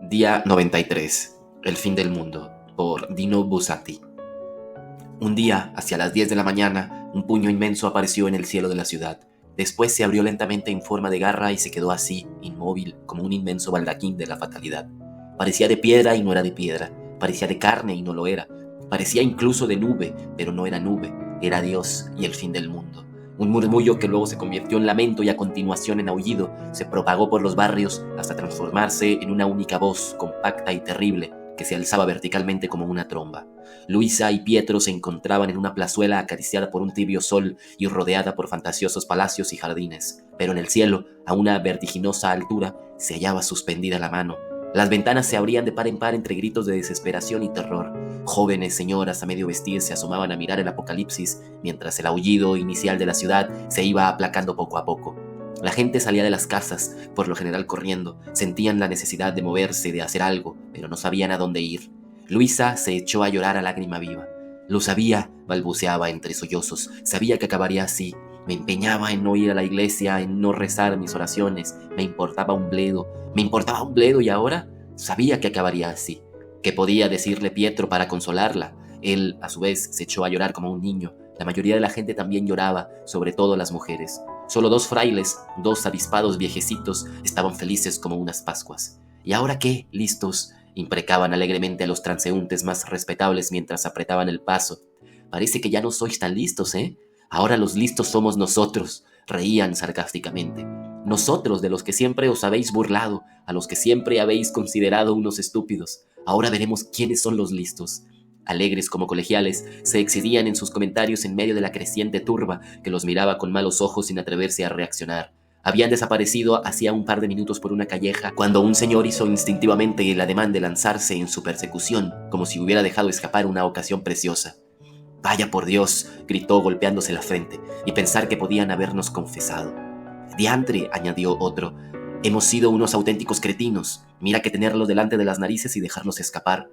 Día 93. El fin del mundo, por Dino Buzzati. Un día, hacia las 10 de la mañana, un puño inmenso apareció en el cielo de la ciudad. Después se abrió lentamente en forma de garra y se quedó así, inmóvil, como un inmenso baldaquín de la fatalidad. Parecía de piedra y no era de piedra. Parecía de carne y no lo era. Parecía incluso de nube, pero no era nube. Era Dios y el fin del mundo. Un murmullo que luego se convirtió en lamento y a continuación en aullido se propagó por los barrios hasta transformarse en una única voz compacta y terrible que se alzaba verticalmente como una tromba. Luisa y Pietro se encontraban en una plazuela acariciada por un tibio sol y rodeada por fantasiosos palacios y jardines, pero en el cielo, a una vertiginosa altura, se hallaba suspendida la mano. Las ventanas se abrían de par en par entre gritos de desesperación y terror. Jóvenes señoras a medio vestir se asomaban a mirar el apocalipsis, mientras el aullido inicial de la ciudad se iba aplacando poco a poco. La gente salía de las casas, por lo general corriendo. Sentían la necesidad de moverse, de hacer algo, pero no sabían a dónde ir. Luisa se echó a llorar a lágrima viva. Lo sabía, balbuceaba entre sollozos. Sabía que acabaría así. Me empeñaba en no ir a la iglesia, en no rezar mis oraciones. Me importaba un bledo y ahora sabía que acabaría así. ¿Qué podía decirle Pietro para consolarla? Él, a su vez, se echó a llorar como un niño. La mayoría de la gente también lloraba, sobre todo las mujeres. Solo 2 frailes, 2 avispados viejecitos, estaban felices como unas pascuas. ¿Y ahora qué, listos?, imprecaban alegremente a los transeúntes más respetables mientras apretaban el paso. Parece que ya no sois tan listos, ¿eh? Ahora los listos somos nosotros, reían sarcásticamente. Nosotros, de los que siempre os habéis burlado, a los que siempre habéis considerado unos estúpidos. Ahora veremos quiénes son los listos. Alegres como colegiales, se excedían en sus comentarios en medio de la creciente turba que los miraba con malos ojos sin atreverse a reaccionar. Habían desaparecido hacía un par de minutos por una calleja cuando un señor hizo instintivamente el ademán de lanzarse en su persecución, como si hubiera dejado escapar una ocasión preciosa. «Vaya por Dios», gritó golpeándose la frente, «y pensar que podían habernos confesado». «Diantre», añadió otro, «hemos sido unos auténticos cretinos. Mira que tenerlos delante de las narices y dejarnos escapar».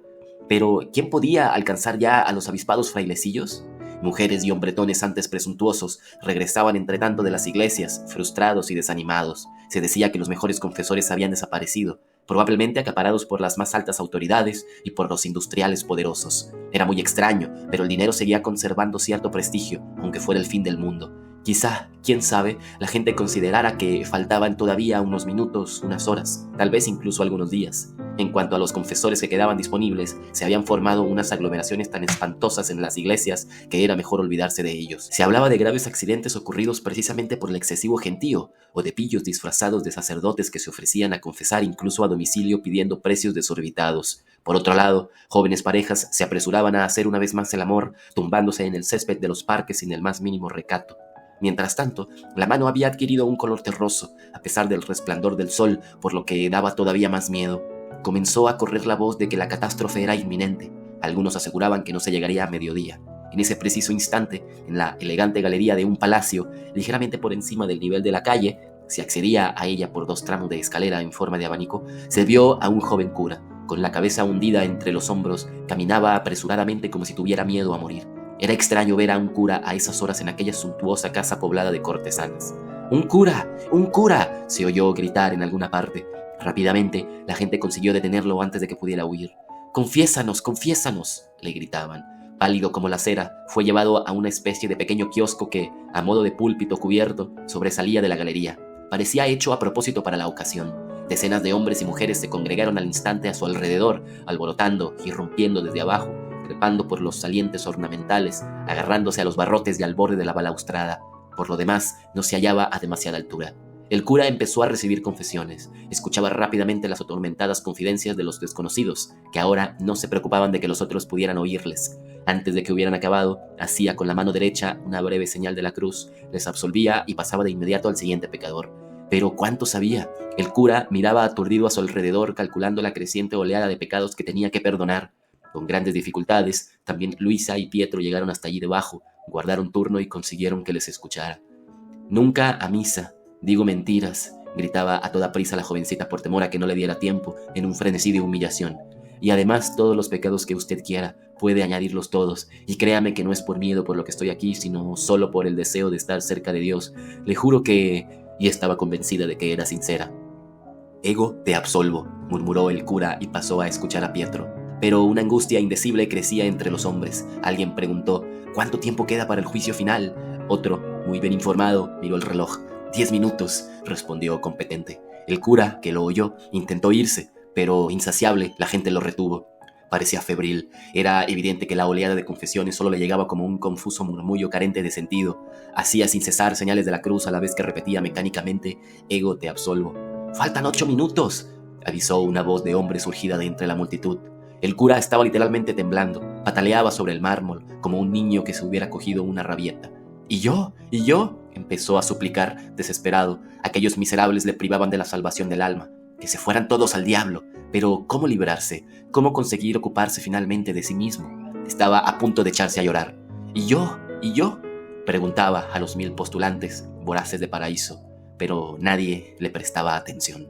Pero, ¿quién podía alcanzar ya a los avispados frailecillos? Mujeres y hombretones antes presuntuosos regresaban entretanto de las iglesias, frustrados y desanimados. Se decía que los mejores confesores habían desaparecido, probablemente acaparados por las más altas autoridades y por los industriales poderosos. Era muy extraño, pero el dinero seguía conservando cierto prestigio, aunque fuera el fin del mundo. Quizá, quién sabe, la gente considerara que faltaban todavía unos minutos, unas horas, tal vez incluso algunos días. En cuanto a los confesores que quedaban disponibles, se habían formado unas aglomeraciones tan espantosas en las iglesias que era mejor olvidarse de ellos. Se hablaba de graves accidentes ocurridos precisamente por el excesivo gentío, o de pillos disfrazados de sacerdotes que se ofrecían a confesar incluso a domicilio pidiendo precios desorbitados. Por otro lado, jóvenes parejas se apresuraban a hacer una vez más el amor, tumbándose en el césped de los parques sin el más mínimo recato. Mientras tanto, la mano había adquirido un color terroso, a pesar del resplandor del sol, por lo que daba todavía más miedo. Comenzó a correr la voz de que la catástrofe era inminente. Algunos aseguraban que no se llegaría a mediodía. En ese preciso instante, en la elegante galería de un palacio, ligeramente por encima del nivel de la calle, se accedía a ella por 2 tramos de escalera en forma de abanico, se vio a un joven cura. Con la cabeza hundida entre los hombros, caminaba apresuradamente como si tuviera miedo a morir. Era extraño ver a un cura a esas horas en aquella suntuosa casa poblada de cortesanas. ¡Un cura! ¡Un cura!», se oyó gritar en alguna parte. Rápidamente, la gente consiguió detenerlo antes de que pudiera huir. «¡Confiésanos, confiésanos!», le gritaban. Pálido como la cera, fue llevado a una especie de pequeño kiosco que, a modo de púlpito cubierto, sobresalía de la galería. Parecía hecho a propósito para la ocasión. Decenas de hombres y mujeres se congregaron al instante a su alrededor, alborotando, irrumpiendo desde abajo, trepando por los salientes ornamentales, agarrándose a los barrotes y al borde de la balaustrada. Por lo demás, no se hallaba a demasiada altura. El cura empezó a recibir confesiones. Escuchaba rápidamente las atormentadas confidencias de los desconocidos, que ahora no se preocupaban de que los otros pudieran oírles. Antes de que hubieran acabado, hacía con la mano derecha una breve señal de la cruz, les absolvía y pasaba de inmediato al siguiente pecador. Pero ¿cuánto sabía? El cura miraba aturdido a su alrededor, calculando la creciente oleada de pecados que tenía que perdonar. Con grandes dificultades, también Luisa y Pietro llegaron hasta allí debajo, guardaron turno y consiguieron que les escuchara. «Nunca a misa, digo mentiras», gritaba a toda prisa la jovencita por temor a que no le diera tiempo en un frenesí de humillación. «Y además todos los pecados que usted quiera, puede añadirlos todos, y créame que no es por miedo por lo que estoy aquí, sino solo por el deseo de estar cerca de Dios. Le juro que...», y estaba convencida de que era sincera. «Ego, te absolvo», murmuró el cura y pasó a escuchar a Pietro. Pero una angustia indecible crecía entre los hombres. Alguien preguntó: «¿Cuánto tiempo queda para el juicio final?». Otro, muy bien informado, miró el reloj. 10 minutos, respondió competente. El cura, que lo oyó, intentó irse, pero insaciable, la gente lo retuvo. Parecía febril. Era evidente que la oleada de confesiones solo le llegaba como un confuso murmullo carente de sentido. Hacía sin cesar señales de la cruz a la vez que repetía mecánicamente: «Ego, te absolvo». «¡Faltan 8 minutos!», avisó una voz de hombre surgida de entre la multitud. El cura estaba literalmente temblando, pataleaba sobre el mármol como un niño que se hubiera cogido una rabieta. «¿Y yo? ¿Y yo?», empezó a suplicar, desesperado. Aquellos miserables le privaban de la salvación del alma. Que se fueran todos al diablo. Pero ¿cómo librarse? ¿Cómo conseguir ocuparse finalmente de sí mismo? Estaba a punto de echarse a llorar. «¿Y yo? ¿Y yo?», preguntaba a los 1000 postulantes, voraces de paraíso, pero nadie le prestaba atención.